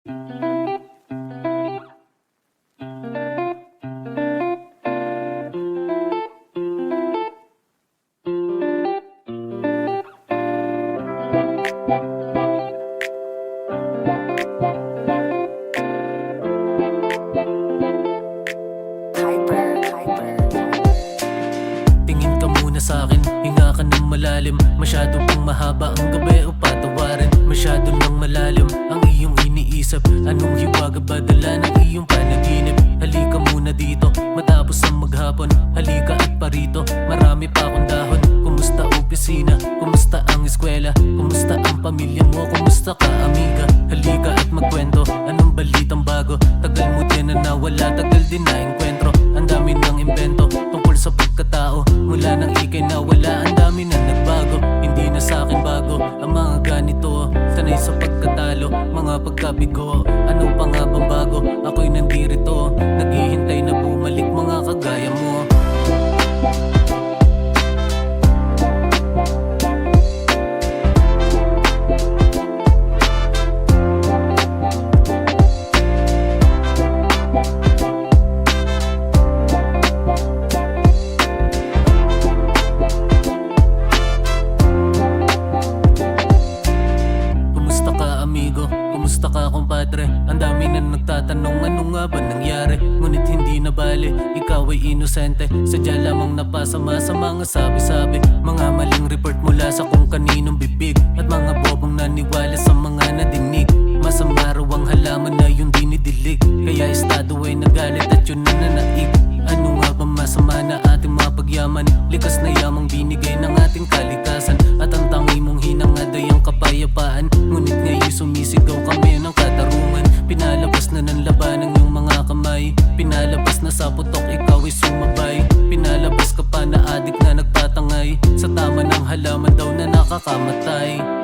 Tingin ka muna sa'kin, hinga ka ng malalim. Masyado pang mahaba ang gabi o patawarin. Masyado nang malalim ang iyong iniisip. Anong hiwaga ba dala ng iyong panaginip? Halika muna dito, matapos ang maghapon. Halika at parito, marami pa akong dahon. Kumusta opisina? Kumusta ang eskwela? Kumusta ang pamilya mo? Kumusta ka amiga? Halika at magkwento, anong balitang bago? Tagal mo din na nawala, tagal din na enkwentro. Ang dami ng imbento tungkol sa pagkatao. Mula nang ikay nawala, ang dami na nagbago. Hindi na sa'kin bago ang mga ganito. Sanay sa pagkatalo, mga pagkabigo. Ano pa nga bang bago? Ako'y nandirito, naghihintay na bumalik mga kagaya mo. Kumusta ka kumpadre? Ang dami na nagtatanong ano nga ba nangyari? Ngunit hindi na bale, ikaw ay inosente. Sadya lamang napasama sa mga sabi-sabi. Mga maling report mula sa kung kaninong bibig. At mga bobong naniwala sa mga nadinig. Masama raw ang halaman na yung dinidilig. Kaya estado ay nagalit at yun na nanaig. Ano nga ba masama na ating mapagyaman? Likas na yamang binigay ng ating kalikasan. At ang tangi mong hinangad ay ang kapayapaan. Ngunit ngayon sumisigaw kami ng katarungan. Pinalabas na ng laban ng iyong mga kamay. Pinalabas na sa putok ikaw ay sumabay. Pinalabas ka pa na adik na nagtatangay. Sa tama ng halaman daw na nakakamatay.